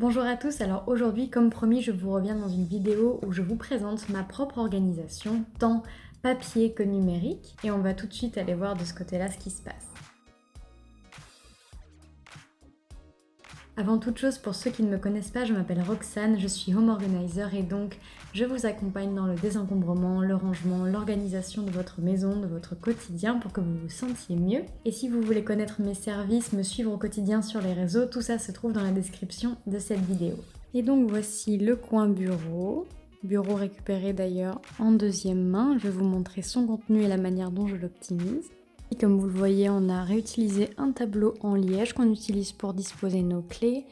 Bonjour à tous, alors aujourd'hui comme promis je vous reviens dans une vidéo où je vous présente ma propre organisation, tant papier que numérique, et on va tout de suite aller voir de ce côté-là ce qui se passe. Avant toute chose, pour ceux qui ne me connaissent pas, je m'appelle Roxane, je suis home organizer et donc je vous accompagne dans le désencombrement, le rangement, l'organisation de votre maison, de votre quotidien pour que vous vous sentiez mieux. Et si vous voulez connaître mes services, me suivre au quotidien sur les réseaux, tout ça se trouve dans la description de cette vidéo. Et donc voici le coin bureau récupéré d'ailleurs en deuxième main. Je vais vous montrer son contenu et la manière dont je l'optimise. Et comme vous le voyez, on a réutilisé un tableau en liège qu'on utilise pour disposer nos clés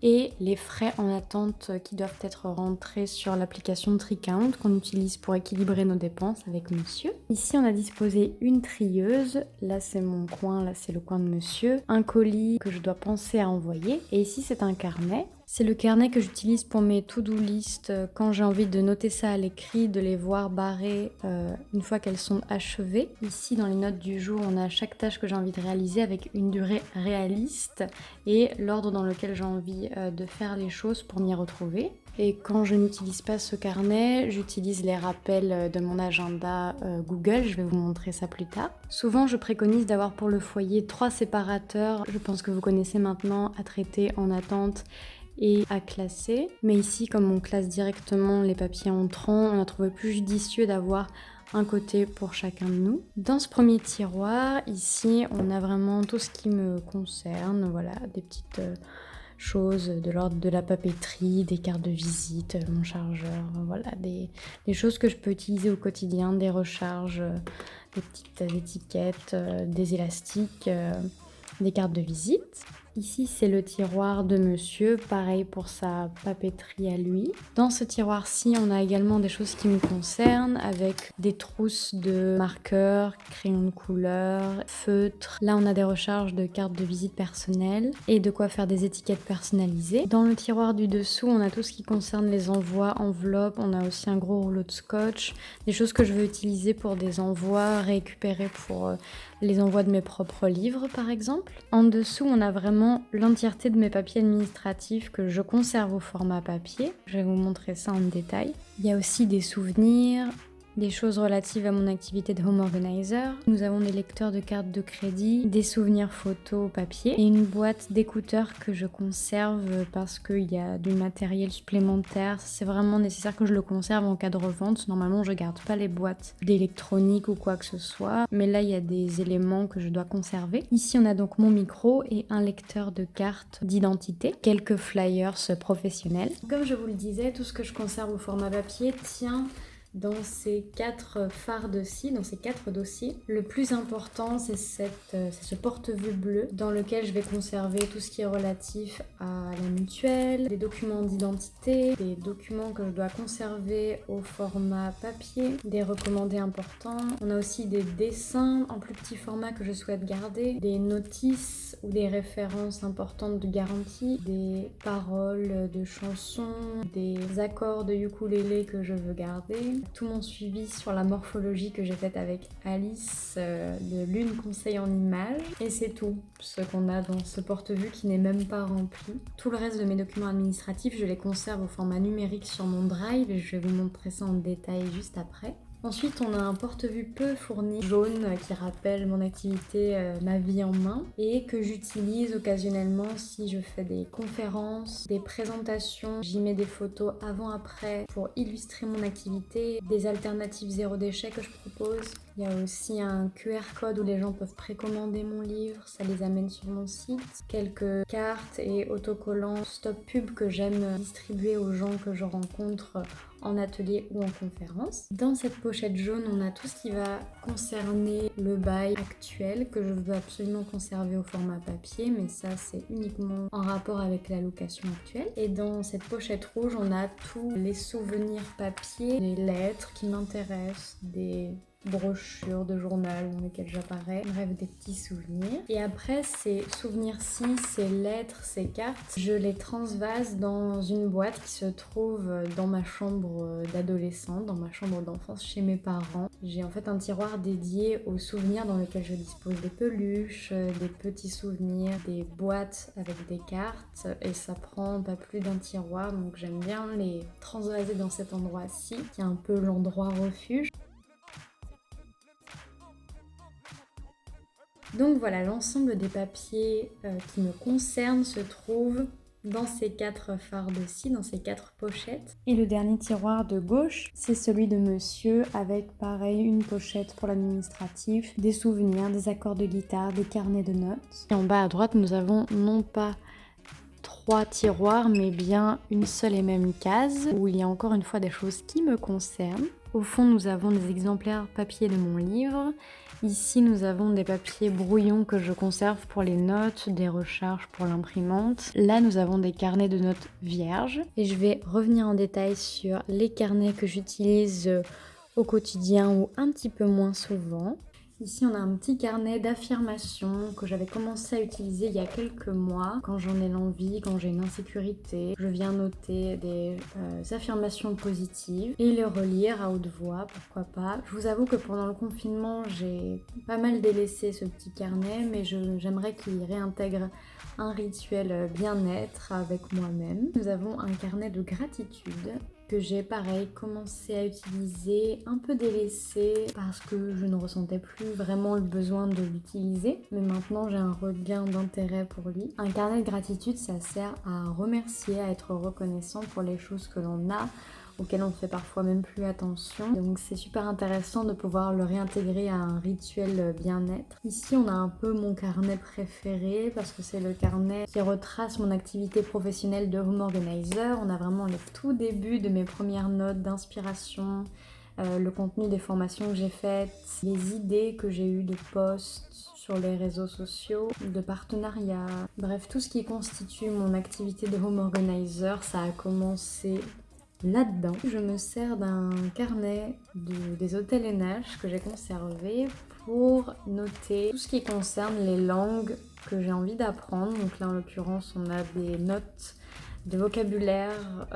et les frais en attente qui doivent être rentrés sur l'application Tricount qu'on utilise pour équilibrer nos dépenses avec monsieur. Ici, on a disposé une trieuse. Là, c'est mon coin, là, c'est le coin de monsieur. Un colis que je dois penser à envoyer. Et ici, c'est un carnet. C'est le carnet que j'utilise pour mes to-do list quand j'ai envie de noter ça à l'écrit, de les voir barrées une fois qu'elles sont achevées. Ici, dans les notes du jour, on a chaque tâche que j'ai envie de réaliser avec une durée réaliste et l'ordre dans lequel j'ai envie de faire les choses pour m'y retrouver. Et quand je n'utilise pas ce carnet, j'utilise les rappels de mon agenda Google, je vais vous montrer ça plus tard. Souvent, je préconise d'avoir pour le foyer 3 séparateurs, je pense que vous connaissez maintenant, à traiter en attente et à classer. Mais ici, comme on classe directement les papiers entrants, on a trouvé plus judicieux d'avoir un côté pour chacun de nous. Dans ce premier tiroir, ici, on a vraiment tout ce qui me concerne, voilà, des petites choses de l'ordre de la papeterie, des cartes de visite, mon chargeur, voilà, des choses que je peux utiliser au quotidien, des recharges, des petites étiquettes, des élastiques, des cartes de visite. Ici, c'est le tiroir de monsieur, pareil pour sa papeterie à lui. Dans ce tiroir-ci, on a également des choses qui me concernent, avec des trousses de marqueurs, crayons de couleur, feutres. Là, on a des recharges de cartes de visite personnelles et de quoi faire des étiquettes personnalisées. Dans le tiroir du dessous, on a tout ce qui concerne les envois, enveloppes. On a aussi un gros rouleau de scotch, des choses que je veux utiliser pour des envois, récupérer pour les envois de mes propres livres, par exemple. En dessous, on a vraiment l'entièreté de mes papiers administratifs que je conserve au format papier. Je vais vous montrer ça en détail. Il y a aussi des souvenirs, des choses relatives à mon activité de home organizer. Nous avons des lecteurs de cartes de crédit, des souvenirs photos papier et une boîte d'écouteurs que je conserve parce qu'il y a du matériel supplémentaire. C'est vraiment nécessaire que je le conserve en cas de revente. Normalement, je garde pas les boîtes d'électronique ou quoi que ce soit, mais là, il y a des éléments que je dois conserver. Ici, on a donc mon micro et un lecteur de cartes d'identité, quelques flyers professionnels. Comme je vous le disais, tout ce que je conserve au format papier tient dans ces 4 fardes-ci, dans ces 4 dossiers. Le plus important, c'est ce porte-vue bleu dans lequel je vais conserver tout ce qui est relatif à la mutuelle, des documents d'identité, des documents que je dois conserver au format papier, des recommandés importants. On a aussi des dessins en plus petit format que je souhaite garder, des notices ou des références importantes de garantie, des paroles de chansons, des accords de ukulélé que je veux garder, tout mon suivi sur la morphologie que j'ai faite avec Alice de Lune Conseil en Images. Et c'est tout ce qu'on a dans ce porte-vue qui n'est même pas rempli. Tout le reste de mes documents administratifs, je les conserve au format numérique sur mon Drive et je vais vous montrer ça en détail juste après. Ensuite, on a un porte-vue peu fourni, jaune, qui rappelle mon activité, ma vie en main, et que j'utilise occasionnellement si je fais des conférences, des présentations. J'y mets des photos avant-après pour illustrer mon activité, des alternatives zéro déchet que je propose. Il y a aussi un QR code où les gens peuvent précommander mon livre, ça les amène sur mon site. Quelques cartes et autocollants stop pub que j'aime distribuer aux gens que je rencontre en atelier ou en conférence. Dans cette pochette jaune, on a tout ce qui va concerner le bail actuel que je veux absolument conserver au format papier, mais ça c'est uniquement en rapport avec la location actuelle. Et dans cette pochette rouge, on a tous les souvenirs papier, des lettres qui m'intéressent, des brochures de journal dans lesquelles j'apparais, bref des petits souvenirs. Et après ces souvenirs-ci, ces lettres, ces cartes, je les transvase dans une boîte qui se trouve dans ma chambre d'adolescente, dans ma chambre d'enfance chez mes parents. J'ai en fait un tiroir dédié aux souvenirs dans lequel je dispose des peluches, des petits souvenirs, des boîtes avec des cartes et ça prend pas plus d'un tiroir donc j'aime bien les transvaser dans cet endroit-ci qui est un peu l'endroit refuge. Donc voilà, l'ensemble des papiers qui me concernent se trouve dans ces 4 fardes-ci, dans ces 4 pochettes. Et le dernier tiroir de gauche, c'est celui de monsieur avec pareil une pochette pour l'administratif, des souvenirs, des accords de guitare, des carnets de notes. Et en bas à droite, nous avons non pas 3 tiroirs, mais bien une seule et même case où il y a encore une fois des choses qui me concernent. Au fond, nous avons des exemplaires papier de mon livre. Ici, nous avons des papiers brouillons que je conserve pour les notes, des recharges pour l'imprimante. Là, nous avons des carnets de notes vierges. Et je vais revenir en détail sur les carnets que j'utilise au quotidien ou un petit peu moins souvent. Ici, on a un petit carnet d'affirmations que j'avais commencé à utiliser il y a quelques mois. Quand j'en ai l'envie, quand j'ai une insécurité, je viens noter des affirmations positives et les relire à haute voix, pourquoi pas. Je vous avoue que pendant le confinement, j'ai pas mal délaissé ce petit carnet, mais j'aimerais qu'il réintègre un rituel bien-être avec moi-même. Nous avons un carnet de gratitude que j'ai pareil commencé à utiliser, un peu délaissé parce que je ne ressentais plus vraiment le besoin de l'utiliser, mais maintenant j'ai un regain d'intérêt pour lui. Un carnet de gratitude, ça sert à remercier, à être reconnaissant pour les choses que l'on a, auxquelles on fait parfois même plus attention. Donc c'est super intéressant de pouvoir le réintégrer à un rituel bien-être. Ici on a un peu mon carnet préféré parce que c'est le carnet qui retrace mon activité professionnelle de home organizer. On a vraiment le tout début de mes premières notes d'inspiration, le contenu des formations que j'ai faites, les idées que j'ai eues de posts sur les réseaux sociaux, de partenariats, bref tout ce qui constitue mon activité de home organizer, ça a commencé là-dedans. Je me sers d'un carnet des hôtels NH que j'ai conservé pour noter tout ce qui concerne les langues que j'ai envie d'apprendre. Donc là en l'occurrence on a des notes de vocabulaire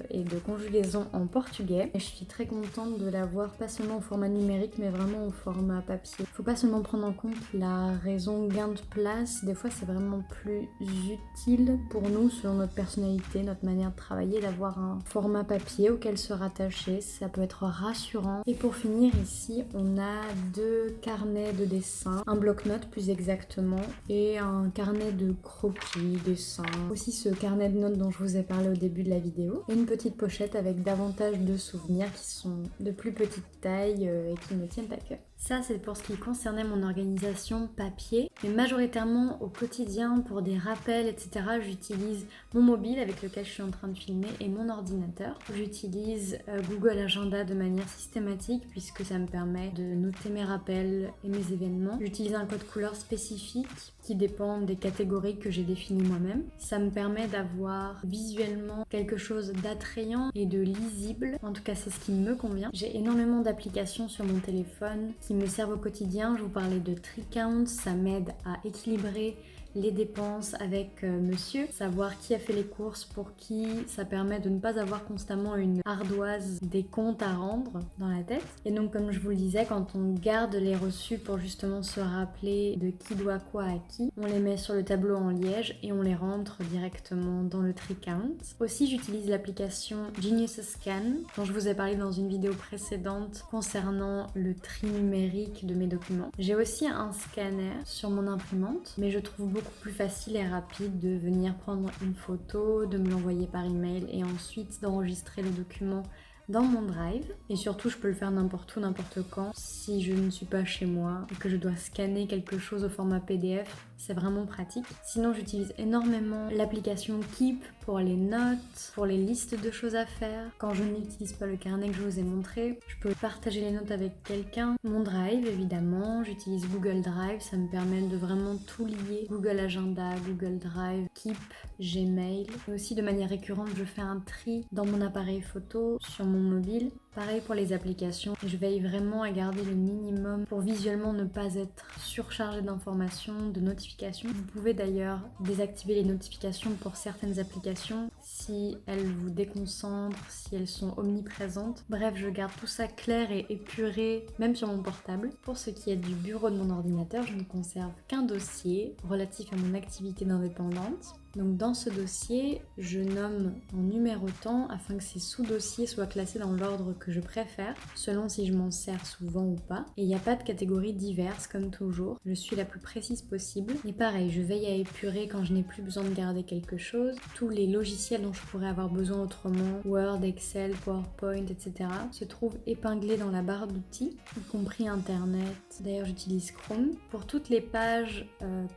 et de conjugaison en portugais. Et je suis très contente de l'avoir pas seulement au format numérique mais vraiment au format papier. Faut pas seulement prendre en compte la raison gain de place, des fois c'est vraiment plus utile pour nous selon notre personnalité, notre manière de travailler, d'avoir un format papier auquel se rattacher, ça peut être rassurant. Et pour finir ici on a 2 carnets de dessin, un bloc-notes plus exactement et un carnet de croquis, dessins. Aussi ce carnet de notes dont je vous ai parlé au début de la vidéo. Et une petite pochette avec davantage de souvenirs qui sont de plus petite taille et qui me tiennent à cœur. Ça, c'est pour ce qui concernait mon organisation papier. Mais majoritairement au quotidien, pour des rappels, etc., j'utilise mon mobile avec lequel je suis en train de filmer et mon ordinateur. J'utilise Google Agenda de manière systématique puisque ça me permet de noter mes rappels et mes événements. J'utilise un code couleur spécifique qui dépend des catégories que j'ai définies moi-même. Ça me permet d'avoir visuellement quelque chose d'attrayant et de lisible. En tout cas, c'est ce qui me convient. J'ai énormément d'applications sur mon téléphone qui me servent au quotidien. Je vous parlais de Tricount, ça m'aide à équilibrer les dépenses avec monsieur, savoir qui a fait les courses pour qui, ça permet de ne pas avoir constamment une ardoise des comptes à rendre dans la tête. Et donc comme je vous le disais, quand on garde les reçus pour justement se rappeler de qui doit quoi à qui, on les met sur le tableau en liège et on les rentre directement dans le Tricount. Aussi j'utilise l'application Genius Scan dont je vous ai parlé dans une vidéo précédente concernant le tri numérique de mes documents. J'ai aussi un scanner sur mon imprimante, mais je trouve beaucoup plus facile et rapide de venir prendre une photo, de me l'envoyer par email et ensuite d'enregistrer le document dans mon drive. Et surtout je peux le faire n'importe où, n'importe quand. Si je ne suis pas chez moi et que je dois scanner quelque chose au format PDF, c'est vraiment pratique. Sinon j'utilise énormément l'application Keep pour les notes, pour les listes de choses à faire. Quand je n'utilise pas le carnet que je vous ai montré, je peux partager les notes avec quelqu'un. Mon Drive évidemment, j'utilise Google Drive, ça me permet de vraiment tout lier. Google Agenda, Google Drive, Keep, Gmail. Et aussi de manière récurrente, je fais un tri dans mon appareil photo, sur mon mon mobile. Pareil pour les applications, je veille vraiment à garder le minimum pour visuellement ne pas être surchargée d'informations, de notifications. Vous pouvez d'ailleurs désactiver les notifications pour certaines applications si elles vous déconcentrent, si elles sont omniprésentes. Bref, je garde tout ça clair et épuré, même sur mon portable. Pour ce qui est du bureau de mon ordinateur, je ne conserve qu'un dossier relatif à mon activité d'indépendante. Donc dans ce dossier, je nomme en numérotant afin que ces sous-dossiers soient classés dans l'ordre que je préfère, selon si je m'en sers souvent ou pas. Et il n'y a pas de catégorie diverses comme toujours, je suis la plus précise possible. Et pareil, je veille à épurer quand je n'ai plus besoin de garder quelque chose. Tous les logiciels dont je pourrais avoir besoin autrement, Word, Excel, PowerPoint, etc. se trouvent épinglés dans la barre d'outils, y compris Internet. D'ailleurs, j'utilise Chrome. Pour toutes les pages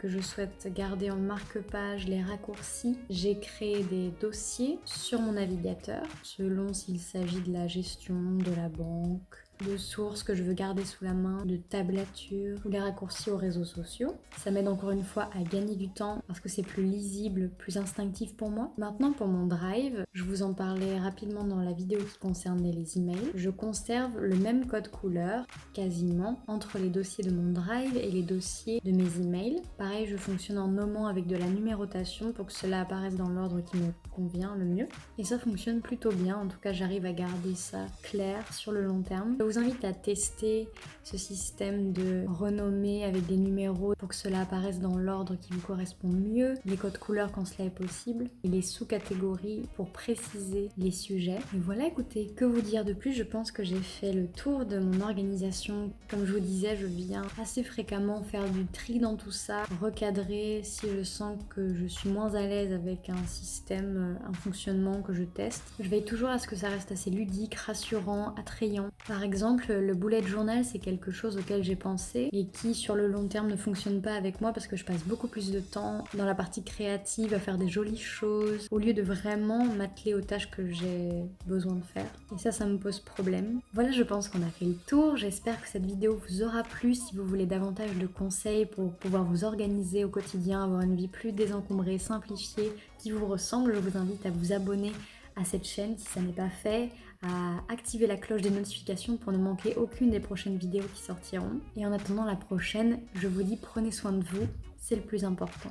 que je souhaite garder en marque-page, les raccourcis, j'ai créé des dossiers sur mon navigateur selon s'il s'agit de la gestion, de la banque, de sources que je veux garder sous la main, de tablatures ou les raccourcis aux réseaux sociaux. Ça m'aide encore une fois à gagner du temps parce que c'est plus lisible, plus instinctif pour moi. Maintenant pour mon Drive, je vous en parlais rapidement dans la vidéo qui concernait les emails. Je conserve le même code couleur quasiment entre les dossiers de mon Drive et les dossiers de mes emails. Pareil, je fonctionne en nommant avec de la numérotation pour que cela apparaisse dans l'ordre qui me convient le mieux. Et ça fonctionne plutôt bien, en tout cas j'arrive à garder ça clair sur le long terme. Je vous invite à tester ce système de renommer avec des numéros pour que cela apparaisse dans l'ordre qui vous correspond mieux, les codes couleurs quand cela est possible, et les sous-catégories pour préciser les sujets. Et voilà, écoutez, que vous dire de plus? Je pense que j'ai fait le tour de mon organisation. Comme je vous disais, je viens assez fréquemment faire du tri dans tout ça, recadrer si je sens que je suis moins à l'aise avec un système, un fonctionnement que je teste. Je veille toujours à ce que ça reste assez ludique, rassurant, attrayant. Par exemple, le bullet journal, c'est quelque chose auquel j'ai pensé et qui sur le long terme ne fonctionne pas avec moi parce que je passe beaucoup plus de temps dans la partie créative à faire des jolies choses au lieu de vraiment m'atteler aux tâches que j'ai besoin de faire. Et ça me pose problème. Voilà, je pense qu'on a fait le tour. J'espère que cette vidéo vous aura plu. Si vous voulez davantage de conseils pour pouvoir vous organiser au quotidien, avoir une vie plus désencombrée, simplifiée, qui vous ressemble, je vous invite à vous abonner à cette chaîne si ça n'est pas fait, à activer la cloche des notifications pour ne manquer aucune des prochaines vidéos qui sortiront. Et en attendant la prochaine, je vous dis prenez soin de vous, c'est le plus important.